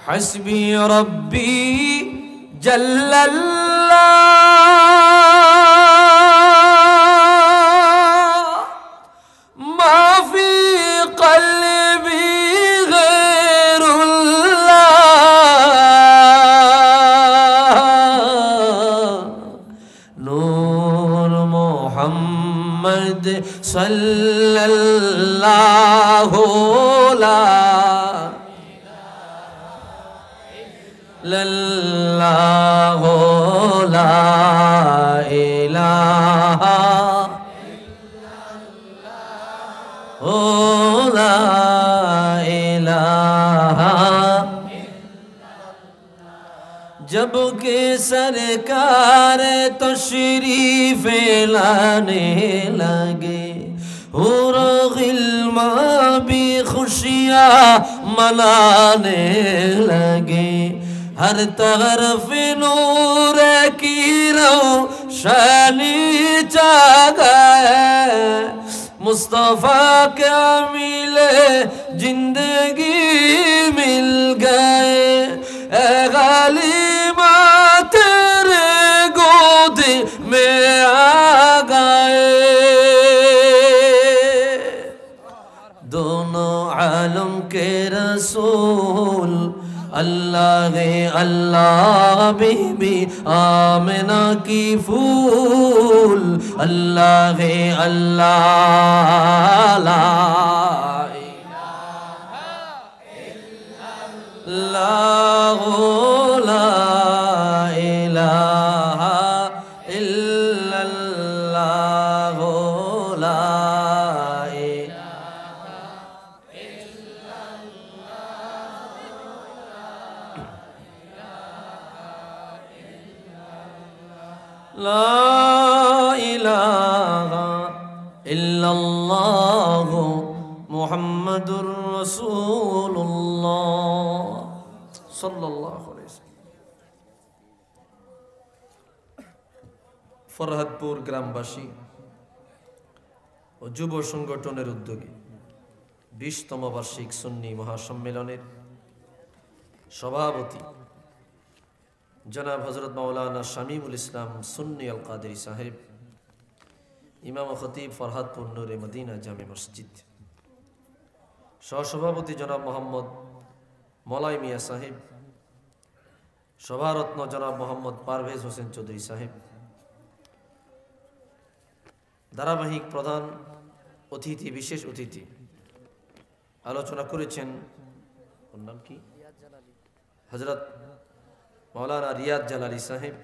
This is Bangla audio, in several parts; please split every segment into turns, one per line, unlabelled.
হাসবি রব্বি জাল্লাল্লাহ মা ফি কলবি গায়রুল্লাহ নূর মুহাম্মদ সাল্লাল্লাহু লাল্লাহু লা ইলাহা ইল্লাল্লাহু লা ইলাহা जब के सरकार तशरीफ लाने लगे हूर गिल्मा भी खुशियाँ मनाने लगे हर तरफ नूर की रोशनी छा गए मुस्तफा क्या मिले जिंदगी मिल गए ए गालिबा तेरे गोद में आ गए दोनों आलम के रसूल अल्लाह अल्लाह बीबी आमिना की फूल अल्लाह अल्लाह ला इलाहा इल्लल्लाह ला इलाहा इल्लल्लाह ला ला इलाहा इल्लल्लाह मुहम्मदुर रसूलुल्लाह सल्लल्लाहु अलैहि वसल्लम। ফরহাদপুর গ্রামবাসী ও যুব সংগঠনের উদ্যোগে 20তম বার্ষিক সুন্নি মহাসম্মেলনের সভাপতি জনাব হযরত মাওলানা শামীমুল ইসলাম সুন্নি আল কাদেরী সাহেব, ইমাম ও খতিব ফরহাদপুর নূরে মদিনা জামে মসজিদ, সহসভাপতি জনাব মোহাম্মদ মলাই মিয়া সাহেব, সভারত্ন জনাব মোহাম্মদ পারভেজ হোসেন চৌধুরী সাহেব, ধারাবাহিক প্রধান অতিথি, বিশেষ অতিথি আলোচনা করেছেন। ওর নাম কি? হযরত মাওলানা রিয়াদ জালালী সাহেব।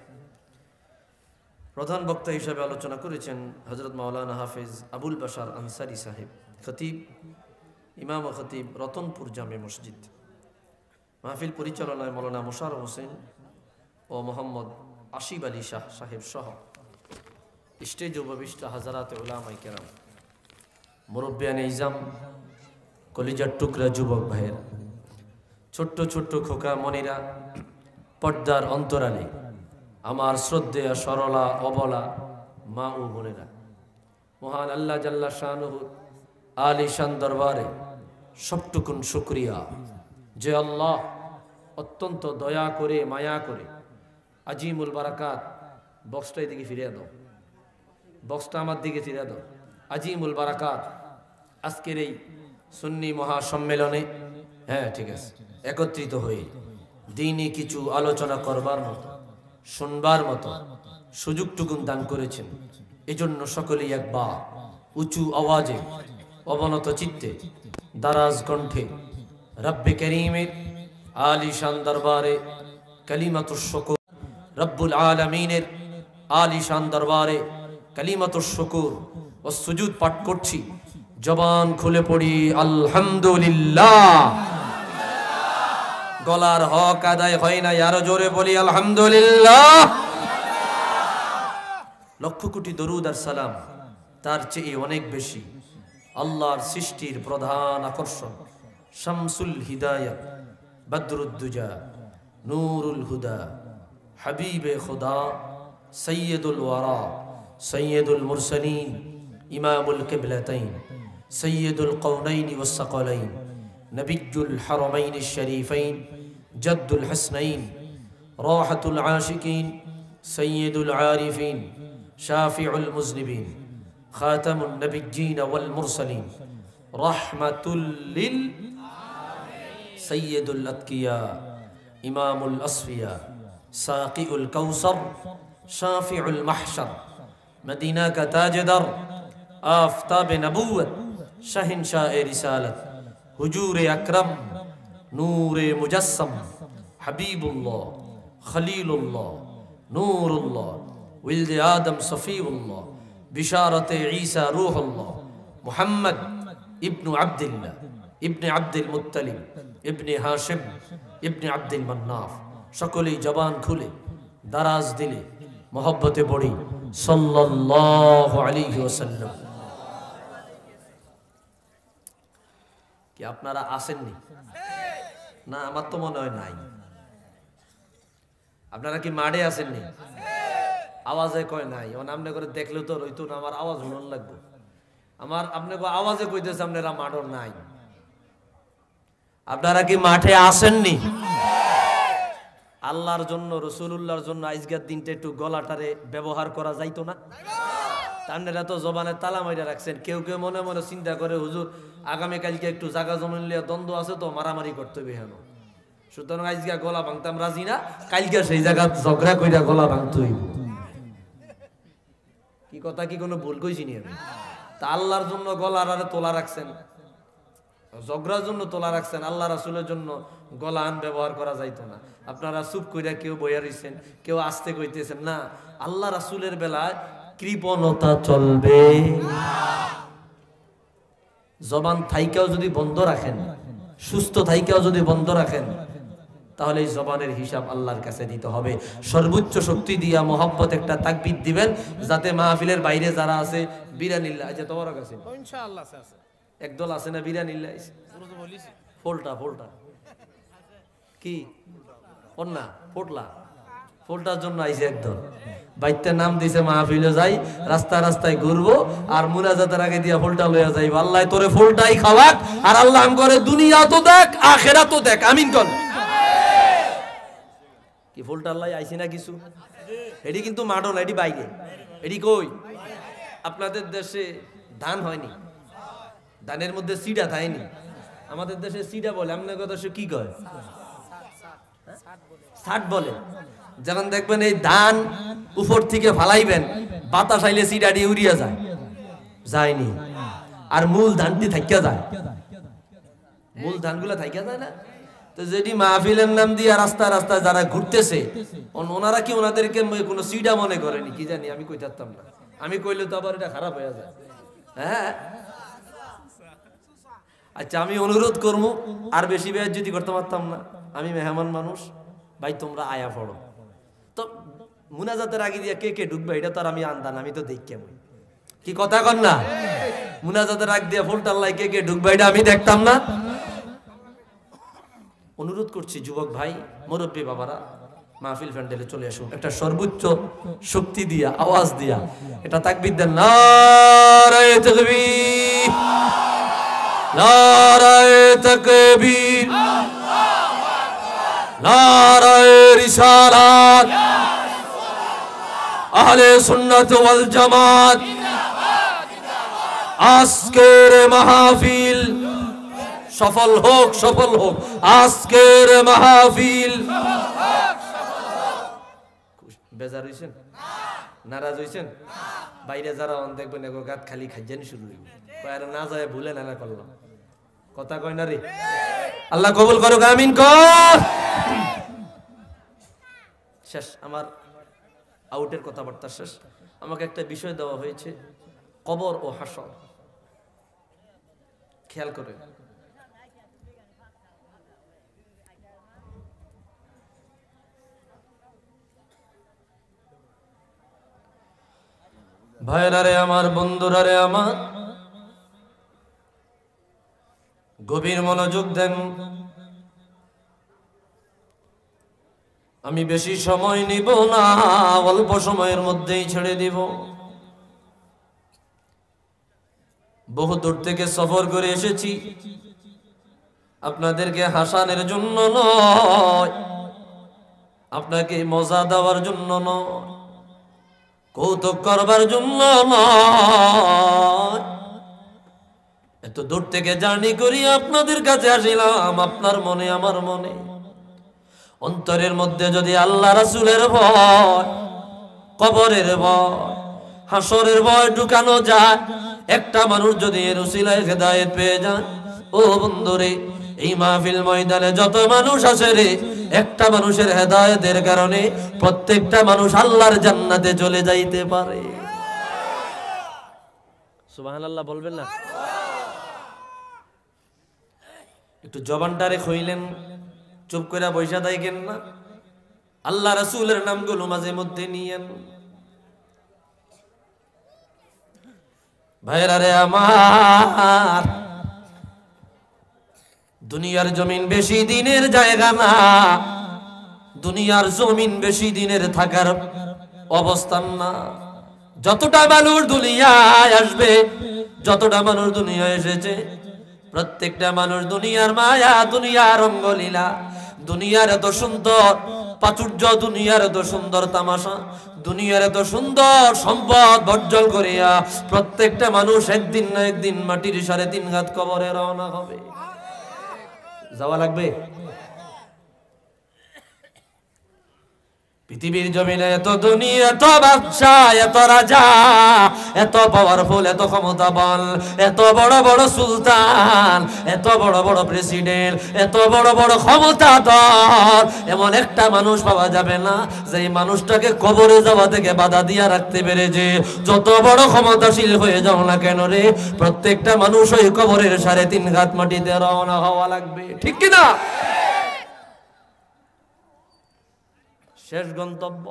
প্রধান বক্তা হিসাবে আলোচনা করেছেন হযরত মাওলানা হাফেজ আবুল বাশার আনসারী সাহেব, খতিব ইমাম ও খতিব রতনপুর জামে মসজিদ। মাহফিল পরিচালনায় মাওলানা মোশাররফ হোসেন ও মোহাম্মদ আসিফ আলী শাহ সাহেব সহ স্টেজ উপবিষ্ট হাজারাতে উলামায়ে কেরাম, মুরব্বিয়ানে ইজাম, কলিজার টুকরা যুবক ভাইয়েরা, ছোট্ট ছোট্ট খোকা মনিরা, পর্দার অন্তরালে আমার শ্রদ্ধেয় সরলা অবলা মা ও বোনেরা, মহান আল্লাহ জাল্লা শানুহু আলিশান দরবারে সবটুকুন শুকরিয়া যে আল্লাহ অত্যন্ত দয়া করে মায়া করে আজিমুল বারাকাত, বক্সটা এদিকে ফিরিয়ে দাও, বক্সটা আমার দিকে ফিরিয়ে দাও, আজিমুল বারাকাত আজকের এই সুন্নি মহাসম্মেলনে, হ্যাঁ ঠিক আছে, একত্রিত হয়ে দিনই কিছু আলোচনা করবার মতো, শুনবার মতো সুযোগটুকুন দান করেছেন। এজন্য সকলেই একবার উঁচু আওয়াজে অবনত চিত্তে দারাজ কণ্ঠে রব্বে করিমের আলিশান দরবারে কালিমাতুশ শুকর, রব্বুল আলামিনের আলিশান দরবারে কালিমাতুশ শুকর ও সুজুদ পাঠ করছি। জবান খুলে পড়ি আলহামদুলিল্লাহ। গলার হক আদায় হয় না, আরো জোরে বলি আলহামদুলিল্লাহ। লক্ষ কোটি দরুদ আর সালাম তার চেয়ে অনেক বেশি আল্লাহর সৃষ্টির প্রধান আকর্ষণ, শামসুল হিদায়াত, বদরুদ্দুজা, নূরুল হুদা, হাবিবে খুদা, সৈয়দুল ওয়ারা, সৈয়দুল মুরসালিন, ইমামুল কিবলাতাইন, সৈয়দুল কওনাইন ওয়াস সাকালাইন, নবিয়্যুল হারামাইন শরীফাইন, জাদ্দুল হাসনাইন, রাহাতুল আশিকিন, সাইয়্যিদুল আরিফিন, শাফিউল মুজনিবিন, খাতামুন নবিয়্যিন ওয়াল মুরসালিন, রাহমাতুল লিল সাইয়্যিদুল আতকিয়া, ইমামুল আসফিয়া, সাকিউল কাউসার, শাফিউল মাহশার, মদিনা কা তাজদার, আফতাব-এ নবুয়ত, শাহিনশাহ-এ রিসালত, হুজুর-এ আকরাম, নূর-এ মুজাসসাম, হাবিবুল্লাহ, খলিলুল্লাহ, নূরুল্লাহ, উলদে আদম সফিউল্লাহ, বিশারতে ঈসা রূহুল্লাহ, মুহাম্মদ ইবনু আব্দুল্লাহ, ইবনে আব্দুল মুত্তালিব, ইবনে হাশিম, ইবনে আব্দুল মান্নাফ। সকলেই জবান খুলে দারাজ দিলে মহব্বতে পড়ি সাল্লাল্লাহু আলাইহি ওয়াসাল্লাম। কি আপনারা আসেননি? না, আমার তো মনে হয় নাই। আপনারা কি মাঠে আসেননি? আওয়াজে কয় নাই। আমনে করে দেখলেও তো রইতো না, আমার আওয়াজ শুনুন লাগবে। আমার আপনাকে আওয়াজে কইতেছে আপনারা মাঠও নাই। আপনারা কি মাঠে আসেননি? আল্লাহর জন্য, রসুলুল্লাহর জন্য আজকের দিনটা একটু গলাটারে ব্যবহার করা যাইতো না? তান্ডেরা তো জবানে তালা মাইরা রাখছেন। কেউ কেউ মনে মনে চিন্তা করে, হুজুর আগামীকালকে একটু জাগা জমিন লিয়া দ্বন্দ্ব আছে তো, মারামারি করতে হবে হেন, সুতরাং আজকে গলা ভাঙতাম রাজি না, কালকে সেই জায়গা ঝগড়া কইরা গলা ভাঙতে হইব। কি কথা কি কোনো ভুল কইছি নি আমি? তা আল্লাহর জন্য গলা আরে তোলা রাখছেন, ঝগড়ার জন্য তোলা রাখছেন, আল্লাহ রাসূলের জন্য গলা আন ব্যবহার করা যাইতো না। আপনারা চুপ কইরা কেউ বইয়া রইছেন, কেউ আস্তে কইতেছেন না। আল্লাহ রাসূলের বেলায় কৃপণতা চলবে। জবান থাইকাও যদি বন্ধ রাখেন, সুস্থ থাইকাও যদি বন্ধ রাখেন, তাহলে এই জবানের হিসাব আল্লাহর কাছে দিতে হবে। সর্বোচ্চ শক্তি দিয়া মোহাব্বত একটা তাকবীর দিবেন, যাতে মাহফিলের বাইরে যারা আছে বিরানিল্লাহ, আচ্ছা তোমার কাছে ইনশাআল্লাহ আছে, একদল আছে না বিরানিল্লাহ, ফোলটা ফোলটা কি না ফোটলা, ফোলটার জন্য আইছে একদল। বাইতের নাম দিছে মাহফিলে যাই, রাস্তায় রাস্তায় ঘুরবো আর মুনাজাতের আগে দিয়া ফোলটা লইয়া যাইব। আল্লাহ তোরে ফোলটাই খাওয়াক, আর আল্লাহ করে দুনিয়া তো দেখ, আখিরাত তো দেখ। আমিন কোন কি ফোলটা আল্লাহ আইছে না কিছু? এটি কিন্তু মাডো না, এটি বাইরে। এটি কই? আপনাদের দেশে ধান হয়নি, ধানের মধ্যে সিডা থায়নি। আমাদের দেশে সিডা বলে, আপনাদের দেশে কি কয়? ছাট বলে। যখন দেখবেন এই ধান উপর থেকে ফালাইবেন, বাতাস আইলে সিডাটি উড়িয়া যায়, যায়নি। আর মূল ধানটি থাকিয়া যায়, মূল ধানগুলা থাকিয়া যায় না। তো যেটি মাহফিলের নাম দিয়ে রাস্তায় রাস্তায় যারা ঘুরতেছে, ওনারা কি ওনাদেরকে কোনো সিডা মনে করেনি কি জানি, আমি কই থাকতাম না। আমি কইলে তো আবার এটা খারাপ হয়ে যায়। হ্যাঁ, আচ্ছা আমি অনুরোধ করবো, আর বেশি বেয়ার যদি করতে পারতাম না। আমি মেহমান মানুষ, ভাই তোমরা আয়া পড়ো তো। মুনাজাতের আগে দিয়ে কে কে ঢুকবে এটা তো আর আমি আনতাম, আমি তো দেখি আমি কি কথা কর না। মুনাজাতের আগ দিয়ে ফুলটাল্লাই কে কে ঢুকবে এটা আমি দেখতাম না। অনুরোধ করছি যুবক ভাই, মুরব্বী বাবারা, মাহফিল প্যান্ডেলে চলে আসুন। একটা সর্বোচ্চ শক্তি দিয়া, আওয়াজ দিয়া এটা তাকবীর দেন, নারায়ে তাকবীর, নারায়ে তাকবীর, নারায়ে রিসালাত, আহলে সুন্নাত ওয়াল জামাত। আজকের মাহফিল সফল হোক, সফল হোক। আজকের মাহফিল বেজার হইছেন, নারাজ হইছেন? বাইরে যারা দেখবেন এগো গাত খালি খাইজানি শুরু হইব, আর না যায় ভুলে না করলাম। কথা কয় না রে? আল্লাহ কবুল করুক, আমিন কর। শেষ, আমার আউটের কথাবার্তা শেষ। আমাকে একটা বিষয় দেওয়া হয়েছে, কবর ও হাসর। খেয়াল করে, ভাইরা রে আমার, বন্ধুরা রে আমার, গভীর মনোযোগ দেন। আমি বেশি সময় নিব না, অল্প সময়ের মধ্যেই ছেড়ে দিব। বহু দূর থেকে সফর করে এসেছি, আপনাদেরকে হাসানের জন্য নয়, আপনাকে মজা দেওয়ার জন্য নয়, কৌতুক করবার জন্য নয়। এত দূর থেকে জার্নি করি আপনাদের কাছে আসিলাম। আপনার মনে আমার মনে অন্তরের মধ্যে যদি আল্লাহ রাসূলের ভয়, কবরের ভয়, হাসরের ভয় ঢুকানো যায়, একটা মানুষ যদি এর উসিলায় হেদায়েত পেয়ে যায়, ও বন্ধুরে, এই মাহফিল ময়দানে যত মানুষ আসে রে, একটা মানুষের হেদায়েতের কারণে প্রত্যেকটা মানুষ আল্লাহর জান্নাতে চলে যাইতে পারে। সুবহানাল্লাহ বলবেন না? একটু জবানটারে খইলেন, চুপ করে বৈশা থাকেন না। আল্লাহ রাসূলের নামগুলো মাঝে মধ্যে নিয়েন। ভাইরা রে আমার, দুনিয়ার জমিন বেশি দিনের জায়গা না, দুনিয়ার জমিন বেশি দিনের থাকার অবস্থান না। যতটা মানুষ দুনিয়ায় আসবে, যতটা মানুষ দুনিয়ায় এসেছে, প্রত্যেকটা মানুষ দুনিয়ার মায়া, দুনিয়ার রঙ্গলীলা, দুনিয়ার এত সুন্দর প্রাচুর্য, দুনিয়ার এত সুন্দর তামাশা, দুনিয়ার এত সুন্দর সম্পদ বর্জন করিয়া প্রত্যেকটা মানুষ একদিন না একদিন মাটির 3.5 হাত কবরে রওনা হবে। যাওয়া লাগবে। পৃথিবীর জমিনে এত দুনিয়া, এত বাদশা, এত রাজা, এত পাওয়ারফুল, এত ক্ষমতাবান, এত বড় বড় সুলতান, এত বড় বড় প্রেসিডেন্ট, এত বড় বড় ক্ষমতাধর, এমন একটা মানুষ পাওয়া যাবে না যে মানুষটাকে কবরে যাওয়া থেকে বাধা দিয়া রাখতে পেরেছে। যত বড় ক্ষমতাশীল হয়ে যাও না কেন রে, প্রত্যেকটা মানুষ ওই কবরের 3.5 হাত মাটিতে রওনা হওয়া লাগবে। ঠিক কিনা? শেষ গন্তব্য।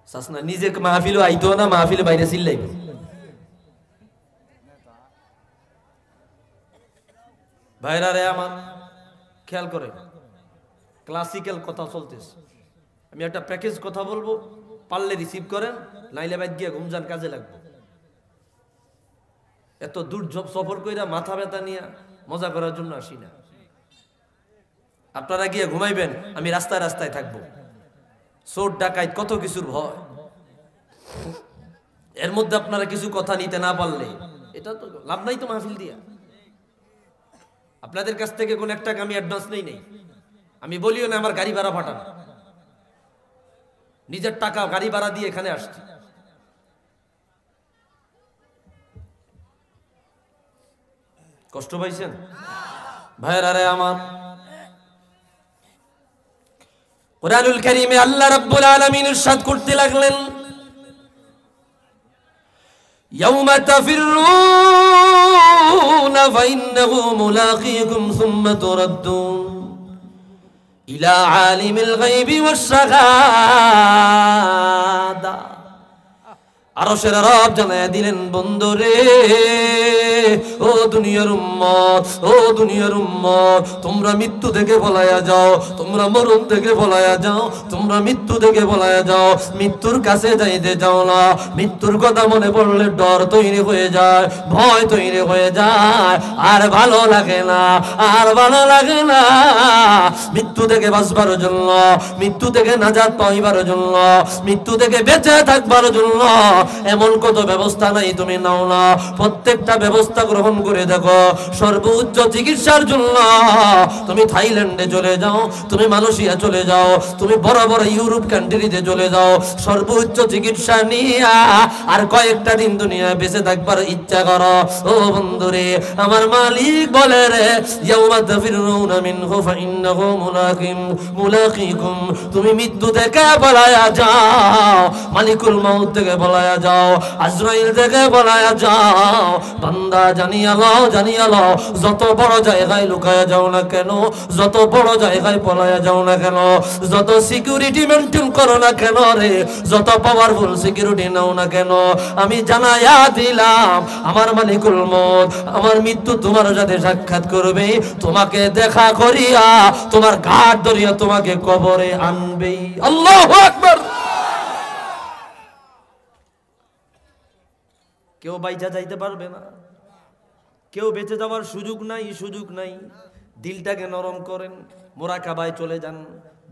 সাসনা নিজে মাহফিল আইতো না, মাহফিল বাইরে চিল্লাইব। ভাইরা রে আমার, খেয়াল করে, ক্লাসিক্যাল কথা চলতেছে। আমি একটা প্যাকেজ কথা বলবো, পারলে রিসিভ করেন, নাইলে বাইদ গিয়ে ঘুমজান, কাজে লাগবো। এত দূর সফর কইরা মাথা ব্যথা নিয়ে মজা করার জন্য আসি না। আপনারা গিয়ে ঘুমাইবেন, আমি রাস্তায় রাস্তায় থাকবো। চোর ডাকাইত কত কিছুর ভয়, এর মধ্যে আপনারা কিছু কথা নিতে না পারলে এটা তো লাভ নাই তো মাহফিল দিয়া। আপনাদের কাছ থেকে কোন একটা আমি অ্যাডভান্স নেই। আমি বলিও না আমার গাড়ি ভাড়া পাঠান, নিজের টাকা গাড়ি ভাড়া দিয়ে এখানে আসছি। কষ্ট পাইছেন ভাইরা রে আমার? কুরআনুল কারীমে আল্লাহ রাব্বুল আলামিন ইরশাদ করতে লাগলেন, ইয়াউমা তাফিরুনা ফাইন্নাহু মুলাকীকুম সুম্মা তুরাদ্দুন ইলা আলিমিল গায়বি ওয়াশ শাহাদা। আরশের রব জানায়া দিলেন, বন্ধুরে, ও দুনিয়ার উম্মত, ও দুনিয়ার উম্মত, তোমরা মৃত্যু থেকে পলায়া যাও, তোমরা মরণ থেকে পলায়া যাও, তোমরা মৃত্যু থেকে পলায়া যাও। মৃত্যুর কাছে যাইতে যাও না। মৃত্যুর কথা মনে পড়লে ডর তৈরি হয়ে যায়, ভয় তৈরি হয়ে যায়, আর ভালো লাগে না, আর ভালো লাগে না। মৃত্যু থেকে বাঁচবার জন্য, মৃত্যু থেকে নাজাত পাইবার জন্য, মৃত্যু থেকে বেঁচে থাকবার জন্য এমন কত ব্যবস্থা নাই তুমি নাও না। প্রত্যেকটা ব্যবস্থা গ্রহণ করে দেখো। সর্বোচ্চ চিকিৎসার জন্য তুমি থাইল্যান্ডে চলে যাও, তুমি মালয়েশিয়া চলে যাও, তুমি বড় বড় ইউরোপ কান্ট্রিতে চলে যাও, সর্বোচ্চ চিকিৎসা নিয়া আর কয়েকটা দিন দুনিয়ায় বেঁচে থাকবার ইচ্ছা করো। ও বন্ধুরে, আমার মালিক বলে রে, ইয়াউমা তাফিরুনা মিনহু ফাইন্নাহু মুলাকীকুম। তুমি মৃত্যু থেকে পলায়া যাও, মালিকুল মউত থেকে পলায়া যাও, আজরাইল থেকে পলায়া যাও। বান্দা জানিয়া লও, জানিয়া লও, যত বড় জায়গায় লুকায়া যাও না কেন, যত বড় জায়গায় পলায়া যাও না কেন, যত সিকিউরিটি মেইনটেইন করো না কেন রে, যত পাওয়ারফুল সিকিউরিটি নাও না কেন, আমি জানায়া দিলাম আমার মালিকুল মউত, আমার মৃত্যু তোমার সাথে সাক্ষাৎ করবে, তোমাকে দেখা করিয়া তোমার ঘাট ধরিয়া তোমাকে কবরে আনবে। আল্লাহু আকবার। কেউ বাইচা যাইতে পারবে না, কেউ বেঁচে যাওয়ার সুযোগ নাই। দিলটাকে নরম করেন, মুরাকাবায় চলে যান,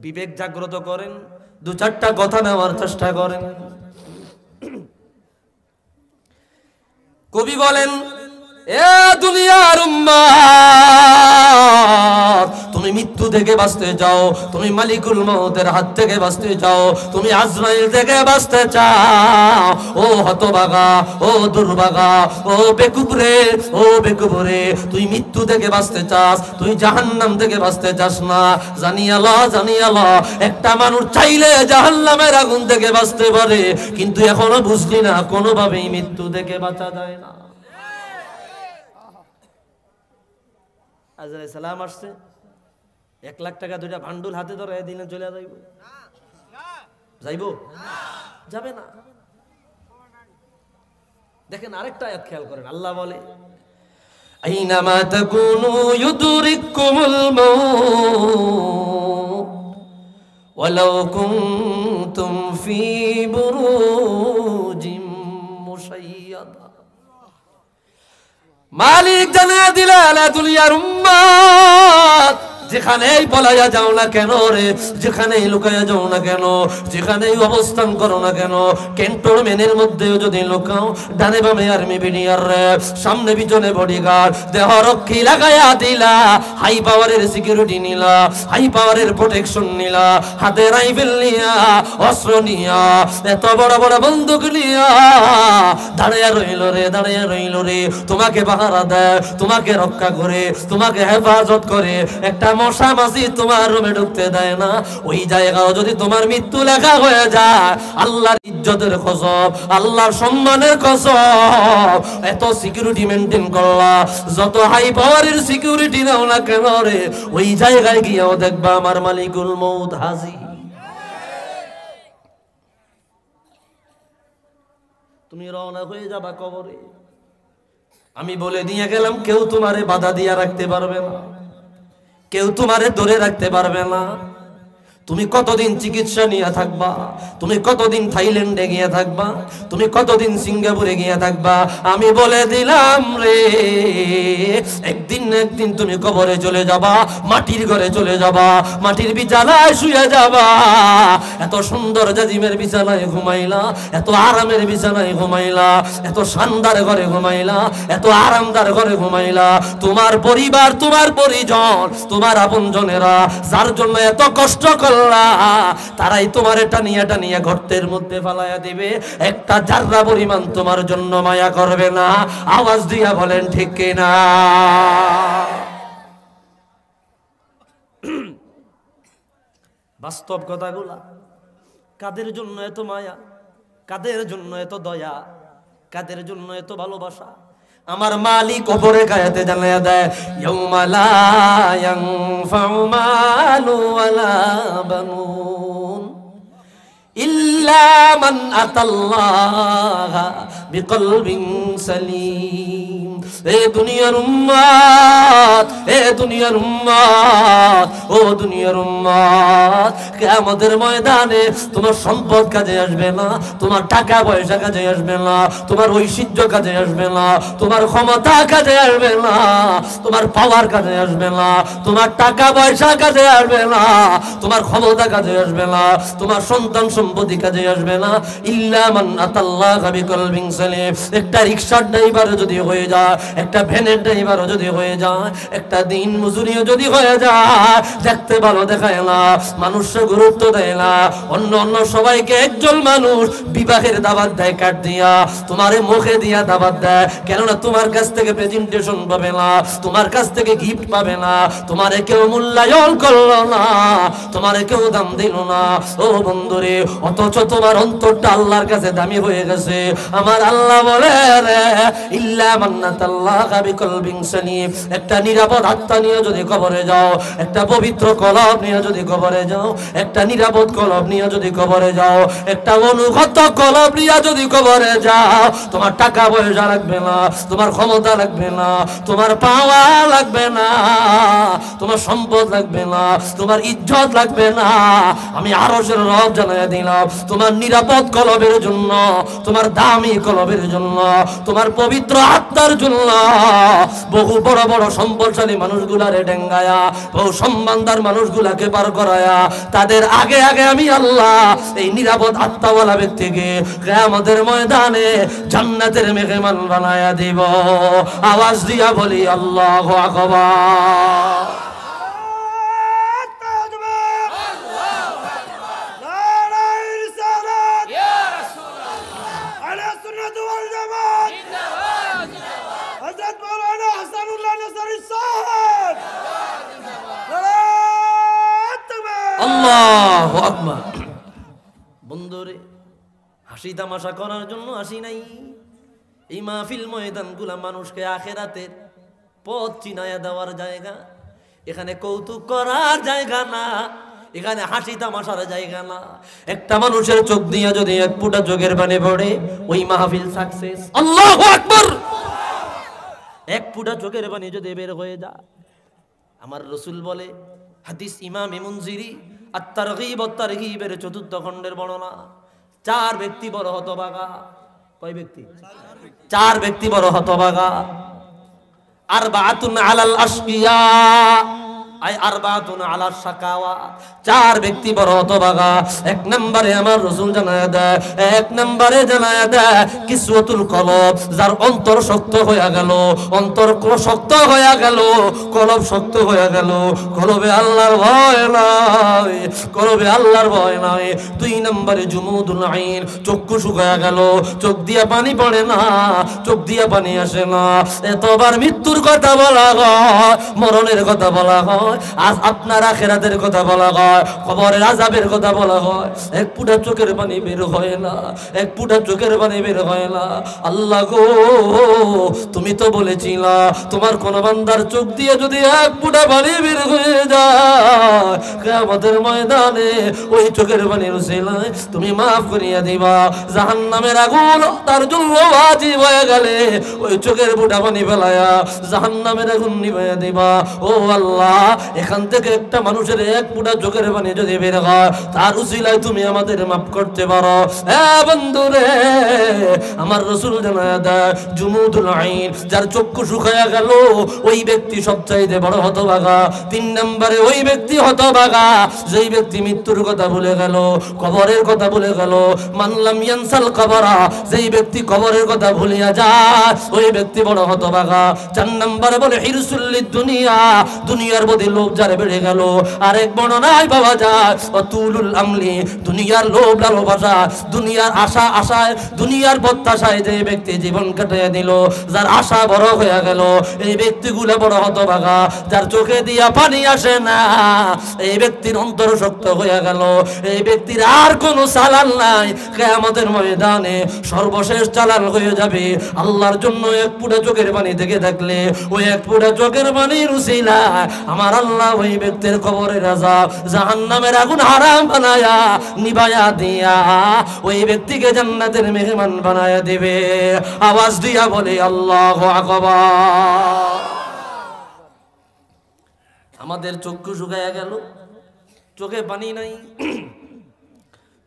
বিবেক জাগ্রত করেন, দু চারটা কথা নেওয়ার চেষ্টা করেন। কবি বলেন, এ দুনিয়ার উম্মাত, তুমি মৃত্যু থেকে বাঁচতে চাও, তুমি মালিকুল মউতের হাত থেকে বাঁচতে চাও, তুমি আজরাইল থেকে বাঁচতে চাও, ও হতভাগা, ও দুর্ভাগা, ও বেকুবরে, তুই মৃত্যু থেকে বাঁচতে চাস, তুই জাহান্নাম থেকে বাঁচতে চাস না। জানিয়ালা একটা মানুষ চাইলে জাহান্নামের আগুন থেকে বাঁচতে পারে, কিন্তু এখনো বুঝলি না কোনোভাবেই মৃত্যু থেকে বাঁচা যায় না। আজরাইল সালাম আসছে, 1 লাখ টাকা দুইটা ভান্ডুল হাতে ধরে দিলেন, চলে যাইব যাবে না। দেখেন আরেকটা আয়াত খেয়াল করেন, আল্লাহ বলে, আইনামা তাকুনু ইউদরিকুমুল মাউত ওয়ালাউ কুনতুম ফি বুরুজিম মুশাইয়াদা। মালিক জানিয়ে দিলেন, দুনিয়ার উম্মাত, যেখানেই পলাইয়া যাও না কেন রে, যেখানেই লুকাইয়া যাও না কেন, যেখানেই অবস্থান করো না কেন, ক্যান্টনমেন্টের মধ্যেও যদি লুকাও, ডানে বামে আর্মি বিডিআর রে, সামনে পিছনে বডিগার্ড, দেহ রক্ষী লাগাইয়া দিলা, হাই পাওয়ারের সিকিউরিটি নিলা, হাই পাওয়ারের প্রোটেকশন নিলা, হাতে রাইফেল নিয়া, অস্ত্র নিয়া, এত বড় বড় বন্দুক নিয়া দাঁড়িয়ে রইল রে, তোমাকে পাহারা দেয়, তোমাকে রক্ষা করে, তোমাকে হেফাজত করে, একটা মশা মাছি তোমার রুমে ঢুকতে দেয় না। ওই জায়গাও যদি তোমার মৃত্যু লেখা হয়ে যায়, আল্লাহর ইজ্জতের কসম, আল্লাহর সম্মানের কসম, এত সিকিউরিটি মেনটেন করলা, যত হাই পাওয়ারের সিকিউরিটি নাও না কেন রে, ওই জায়গায় গিয়েও দেখবা আমার মালিকুল মউত হাজির। তুমি রওনা হয়ে যাবা কবরে। আমি বলে দিয়ে গেলাম, কেউ তোমারে বাধা দিয়া রাখতে পারবে না, কেউ তোমারে ধরে রাখতে পারবে না। তুমি কতদিন চিকিৎসা নিয়ে থাকবা, তুমি কতদিন থাইল্যান্ডে গিয়ে থাকবা, তুমি কতদিন সিঙ্গাপুরে গিয়ে থাকবা, আমি বলে দিলাম রে, একদিন না একদিন তুমি কবরে চলে যাবা, মাটির ঘরে চলে যাবা, মাটির বিছানায় শুয়ে যাবা। এত সুন্দর জাজিমের বিছানায় ঘুমাইলা, এত আরামের বিছানায় ঘুমাইলা, এত শানদার ঘরে ঘুমাইলা, এত আরামদার ঘরে ঘুমাইলা, তোমার পরিবার, তোমার পরিজন, তোমার আপনজনেরা যার জন্য এত কষ্ট করলা, তারাই তোমার টানিয়া গর্তের মধ্যে ফালাইয়া দিবে, একটা জাররা পরিমাণ তোমার জন্য মায়া করবে না। আওয়াজ দিয়া বলেন ঠিক কিনা? বাস্তব কথাগুলা। কাদের জন্য এত মায়া, কাদের জন্য এত দয়া, কাদের জন্য এত ভালোবাসা? আমার মালিক ওপরে গায়াতে জানায়া দেয়, ইয়াউমা লা ইয়ানফাউ মালু ওয়ালা বানুন ইল্লা মান আতাল্লাহা বিকলবিন সালিম। এ দুনিয়ার উম্মত, এ দুনিয়ার উম্মত, ও দুনিয়ার উম্মত, কিয়ামতের ময়দানে তোমার সম্পদ কাজে আসবে না, তোমার টাকা পয়সা কাজে আসবে না, তোমার ঐশ্বর্য কাজে আসবে না, তোমার ক্ষমতা কাজে আসবে না, তোমার পাওয়ার কাজে আসবে না, তোমার টাকা পয়সা কাজে আসবে না, তোমার ক্ষমতা কাজে আসবে না, তোমার সন্তান সম্পত্তি কাজে আসবে না। ইল্লা মান আতাল্লাহা বিকলবিন সালিম। একটা রিকশার ড্রাইভার যদি হয়ে যায়, একটা ভ্যানের ড্রাইভার যদি হয়ে যায়, একটা দিন মজুরিও যদি হয়ে যায়, দেখতে ভালো দেখায় না, মানুষকে গুরুত্ব দেয় না, অন্য অন্য সবাইকে একজন মানুষ বিবাহের দাওয়াত দেয় কাট দিয়া, তোমারে মুখে দিয়া দাওয়াত দেয়, কেননা তোমার কাছ থেকে প্রেজেন্টেশন পাবে না, তোমার কাছ থেকে গিফট পাবে না, তোমারে কেউ মূল্যায়ন করলো না, তোমারে কেউ দাম দিল না। ও বন্ধুরে, অথচ তোমার অন্তরটা আল্লাহর কাছে দামি হয়ে গেছে। আমার আল্লাহ বলে রে, ইল্লা মান আতাল্লাহা ইল্লাল্লাহ বিকলবিন সালিম, একটা নিরাপদ আত্মা নিয়ে যদি কবরে যাও, একটা পবিত্র কলব নিয়ে যদি কবরে যাও, একটা নিরাপদ কলব নিয়ে যদি কবরে যাও, একটা অনুগত কলব নিয়ে যদি কবরে যাও, তোমার টাকা পয়সা লাগবে না, তোমার ক্ষমতা লাগবে না, তোমার পাওয়া লাগবে না, তোমার সম্পদ লাগবে না, তোমার ইজ্জত লাগবে না। আমি আরশের রব জানাইয়া দিলাম, তোমার নিরাপদ কলবের জন্য, তোমার দামি কলবের জন্য, তোমার পবিত্র আত্মার জন্য বহু বড় বড় সম্পদশালী মানুষগুলারে ডেঙ্গায়া, বহু সম্মানদার মানুষগুলাকে পার করায়া, তাদের আগে আগে আমি আল্লাহ এই নিরাপদ আত্মাওয়ালা ব্যক্তিকে কিয়ামতের ময়দানে জান্নাতের মেহমান বানায়া দিব। আওয়াজ দিয়া বলি আল্লাহু আকবার। আল্লাহু আকবার। বন্ধুরে, হাসি তামাশা করার জন্য আসি নাই। এই মাহফিল ময়দানগুলা মানুষকে আখেরাতের পথ চিনায়া দেওয়ার জায়গা। এখানে কৌতুক করার জায়গা না, এখানে হাসি তামাশার জায়গা না। একটা মানুষের চোখ দিয়ে যদি এক ফুটা চোখের পানি পড়ে, ওই মাহফিল সাকসেস। আল্লাহু আকবার। এক ফুটা চোখের পানি যদি বের হয়ে যায়, আমার রাসূল বলে, হাদিস ইমাম মুনজিরি আত-তারগীব ওয়াত তারগীবের ৪র্থ খণ্ডের বর্ণনা, 4 ব্যক্তি বড় হতভাগা। কয় ব্যক্তি? 4 ব্যক্তি বড় হতভাগা। আরবাআতুন আলাল আশকিয়া, আই আরবাআতুন আলাশ শাকাওয়া। 4 ব্যক্তি বড় হতভাগা। 1 নম্বরে আমার রাসূল জানায়া দেয়, 1 নম্বরে জানায়া দেয় কিসওয়াতুল কলব, যার অন্তর শক্ত হয়ে গেল, অন্তর শক্ত হয়ে গেল, কলব শক্ত হয়ে গেল, কলবে আল্লাহর ভয় নাই, কলবে আল্লাহর ভয় নাই। 2 নম্বরে জুমুদুল আইন, চক্ষু শুকায়া গেল, চোখ দিয়া পানি পড়ে না, চোখ দিয়া পানি আসে না। এতবার মৃত্যুর কথা বলা হয়, মরণের কথা বলা হয়, আজ আপনার আখিরাতের কথা বলা হয়, কবরের আযাবের কথা বলা হয়। এক ফুটা চোখের পানি বের হয় না, এক ফুটা চোখের পানি বের হয় না। আল্লাহ গো, তুমি তো বলেছিলা তোমার কোন বান্দার চোখ দিয়ে যদি এক ফুটা পানি বের হয়ে যায়, কিয়ামতের ময়দানে ওই চোখের পানির উসিলায় তুমি মাফ করিয়া দিবা। জাহান্নামের আগুন তার জন্য ওয়াজিব হয়ে গেলে ওই চোখের ফুটা পানি ফেলায়া জাহান্নামের আগুন নিভাইয়া দিবা। ও আল্লাহ, এখান থেকে একটা মানুষের এক ফুটা চোখের পানি যদি বের হয়, তার উসিলায় তুমি আমাদের মাফ করতে পারো। হ্যাঁ বন্ধুরে, আমার রাসূল জানায়া দেয় জুমুদুল আইন, যার চক্ষু শুকায়া গেল, ওই ব্যক্তি সবচাইতে বড় হতভাগা। 3 নম্বরে ওই ব্যক্তি হতভাগা যেই ব্যক্তি মৃত্যুর কথা ভুলে গেল, কবরের কথা ভুলে গেল। মানলাম ইয়ানসাল কবরা, যেই ব্যক্তি কবরের কথা ভুলিয়া যায়, ওই ব্যক্তি বড় হতভাগা। 4 নম্বরে বলে হিরসুল লিদুনিয়া, দুনিয়ার প্রতি লোভ যার বেড়ে গেল। আরেক বর্ণনায় পাওয়া যায় অতুলুল আমলি, দুনিয়ার লোভ ভালোবাসা, দুনিয়ার আশা, আশায় দুনিয়ার প্রত্যাশায় যে ব্যক্তি জীবন কাটিয়ে দিল, যার আশা বড় হয়ে গেল, এই ব্যক্তিগুলো বড় হতভাগা। যার চোখে দিয়া পানি আসে না, এই ব্যক্তির অন্তর শক্ত হয়ে গেল, এই ব্যক্তির আর কোনো চালান নাই। কিয়ামতের ময়দানে সর্বশেষ চালান হয়ে যাবে আল্লাহর জন্য এক ফুটা চোখের পানি থেকে থাকলে, ওই এক ফুটা চোখের পানির উসিলায় আমার আল্লাহ ওই ব্যক্তির কবরের আযাব, জাহান্নামের আগুন হারাম বানায়া নিভায়া দিয়া ওই ব্যক্তিকে জান্নাতের মেহমান বানায়া দিবে। আওয়াজ দিয়া বলে আল্লাহু আকবার। আমাদের চক্ষু শুকায়া গেল, চোখে পানি নাই,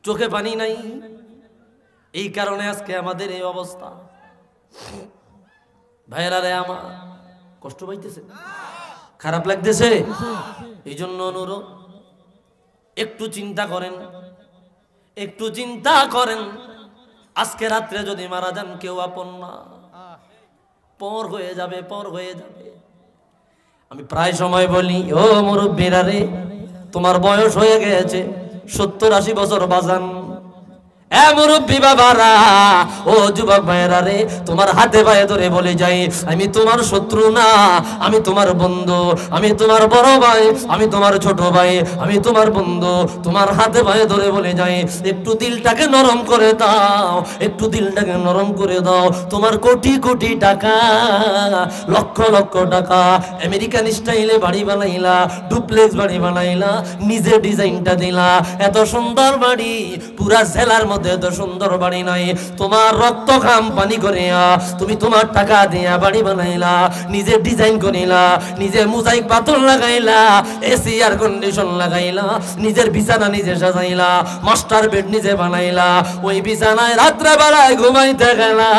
চোখে পানি নাই। এই কারণে আজকে আমাদের এই অবস্থা। ভাইরা রে আমার, কষ্ট পাইতেছে, খারাপ লাগতেছে? এই জন্য অনুরোধ, একটু চিন্তা করেন, একটু চিন্তা করেন। আজকে রাত্রে যদি মারা যান, কেউ আপন না, পর হয়ে যাবে, পর হয়ে যাবে। আমি প্রায় সময় বলি, ও মুরব্বীরা রে, তোমার বয়স হয়ে গেছে 70-80 বছর বাজান, এ মুরব্বী বাবারা, ও যুবক ভাইয়েরা রে, তোমার হাতে পায়ে ধরে বলে যাই, আমি তোমার শত্রু না, আমি তোমার বন্ধু, আমি তোমার বড় ভাই, আমি তোমার ছোট ভাই, আমি তোমার বন্ধু। তোমার হাতে পায়ে ধরে বলে যাই, একটু দিলটাকে নরম করে দাও, একটু দিলটাকে নরম করে দাও। তোমার কোটি কোটি টাকা, লক্ষ লক্ষ টাকা, আমেরিকান স্টাইলে বাড়ি বানাইলা, ডুপ্লেক্স বাড়ি বানাইলা, নিজে ডিজাইনটা দিলা, এত সুন্দর বাড়ি, পুরা জেলার মধ্যে এত সুন্দর বাড়ি নাই। তোমার রক্ত ঘাম পানি করিয়া তুমি তোমার টাকা দিয়া বাড়ি বানাইলা, নিজে ডিজাইন করিলা, নিজে মোজাইক পাথর লাগাইলা, এসি এয়ার কন্ডিশন লাগাইলা, নিজের বিছানা নিজে সাজাইলা, মাস্টার বেড নিজে বানাইলা, ওই বিছানায় রাত্রে বেলায় ঘুমাইতে গেলা।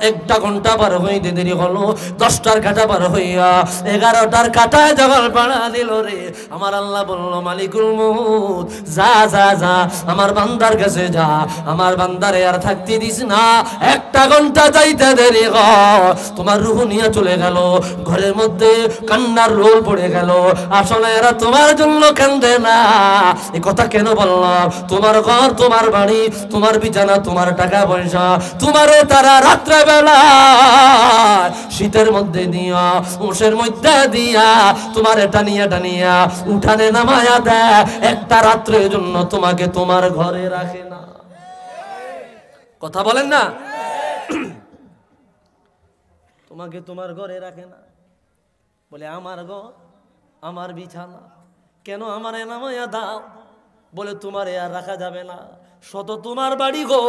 1 ঘন্টা পার হইতে দেরি হলো, 10টার কাটা পার হইয়া 11টার কাটায় যখন পাড়া দিল রে, আমার আল্লাহ বলল, মালিকুল মউত, যা যা যা, আমার বান্দার কাছে যা, আমার বান্দারে আর থাকতে দিস না, 1 ঘন্টা যাইতে দেরি হয়, তোমার রূহ নিয়ে চলে গেল। ঘরের মধ্যে কান্নার রোল পড়ে গেল। আসলে এরা তোমার জন্য কান্দে না। এই কথা কেন বললাম? তোমার ঘর, তোমার বাড়ি, তোমার বিছানা, তোমার টাকা পয়সা, তোমারে তারা রাত্রে বেলা শীতের মধ্যে দিয়া, উষের মধ্যে দিয়া, তোমার টানিয়া টানিয়া উঠানে নামায়া দেয়, একটা রাত্রের জন্য তোমাকে তোমার ঘরে রাখে না। কথা বলেন না? তোমাকে তোমার ঘরে রাখে না, বলে আমার ঘর, আমার বিছানা, কেন আমারে নামায়া দাও? বলে তোমারে আর রাখা যাবে না, শত তোমার বাড়ি গো,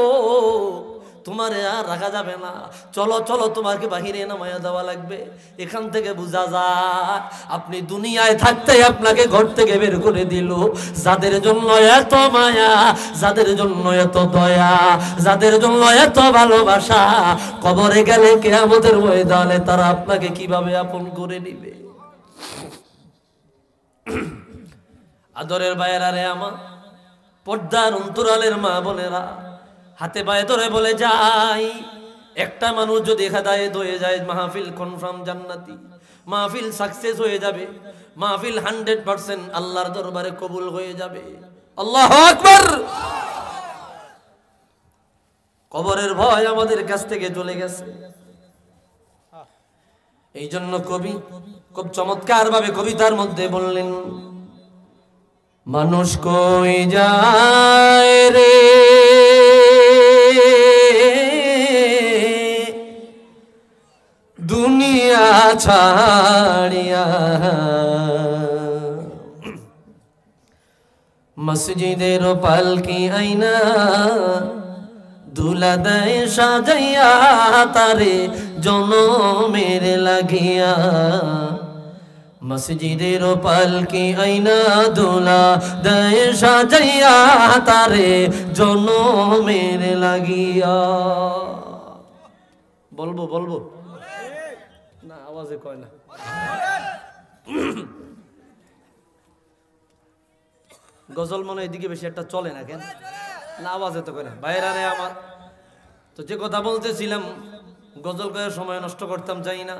তোমারে আর রাখা যাবে না, চলো চলো, তোমাকে বাহিরে নামায়া দেওয়া লাগবে। এখান থেকে বোঝা যায় আপনি দুনিয়ায় থাকতে আপনাকে ঘর থেকে বের করে দিল। যাদের জন্য এত মায়া, যাদের জন্য এত দয়া, যাদের জন্য এত ভালোবাসা, কবরে গেলে কিয়ামতের ময়দানে তারা আপনাকে কিভাবে আপন করে নিবে? আদরের ভাইয়েরা রে আমার, পর্দার অন্তরালের মা বোনেরা, হাতে পায়ে ধরে বলে যাই, একটা মানুষ যদি হেদায়েত হয়ে যায়, মাহফিল কনফার্ম জান্নাতি, মাহফিল সাকসেস হয়ে যাবে, মাহফিল 100% আল্লাহর দরবারে কবুল হয়ে যাবে। আল্লাহু আকবার। কবরের ভয় আমাদের কাছ থেকে চলে গেছে। এই জন্য কবি খুব চমৎকার ভাবে কবিতার মধ্যে বললেন, মানুষ কই যায় রে দুনিয়া ছাড়িয়া, মসজিদের পালকি আইনা দুলা দেয় সাজাইয়া, তারে জনমের লাগিয়া, মসজিদের পালকি আইনা দুলা দেয় সাজাইয়া, তারে জনমের লাগিয়া। বলবো বলবো না, আওয়াজে কয় না। গজল মনে এদিকে বেশি একটা চলে না, কেন না? আওয়াজে তো কয় না। বাইরে রে আমার, তো যে কথা বলতেছিলাম, গজল কয়ার সময় নষ্ট করতাম চাই না।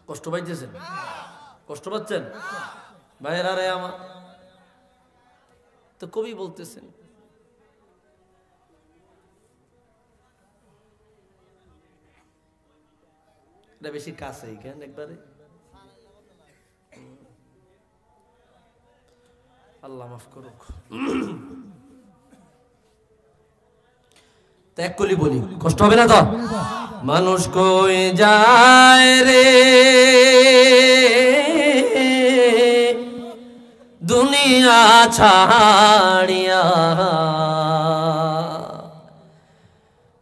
কষ্ট পাইতেছেন? কষ্ট পাচ্ছেন ভাইয়েরা রে আমার? তো কবি বলতেছেন, এটা বেশি কাছেই, কেন একবারে? আল্লাহ মাফ করুক। ত্যাগ করি বলি, কষ্ট হবে না তো? মানুষ কই যায় রে দুনিয়া ছাড়িয়া,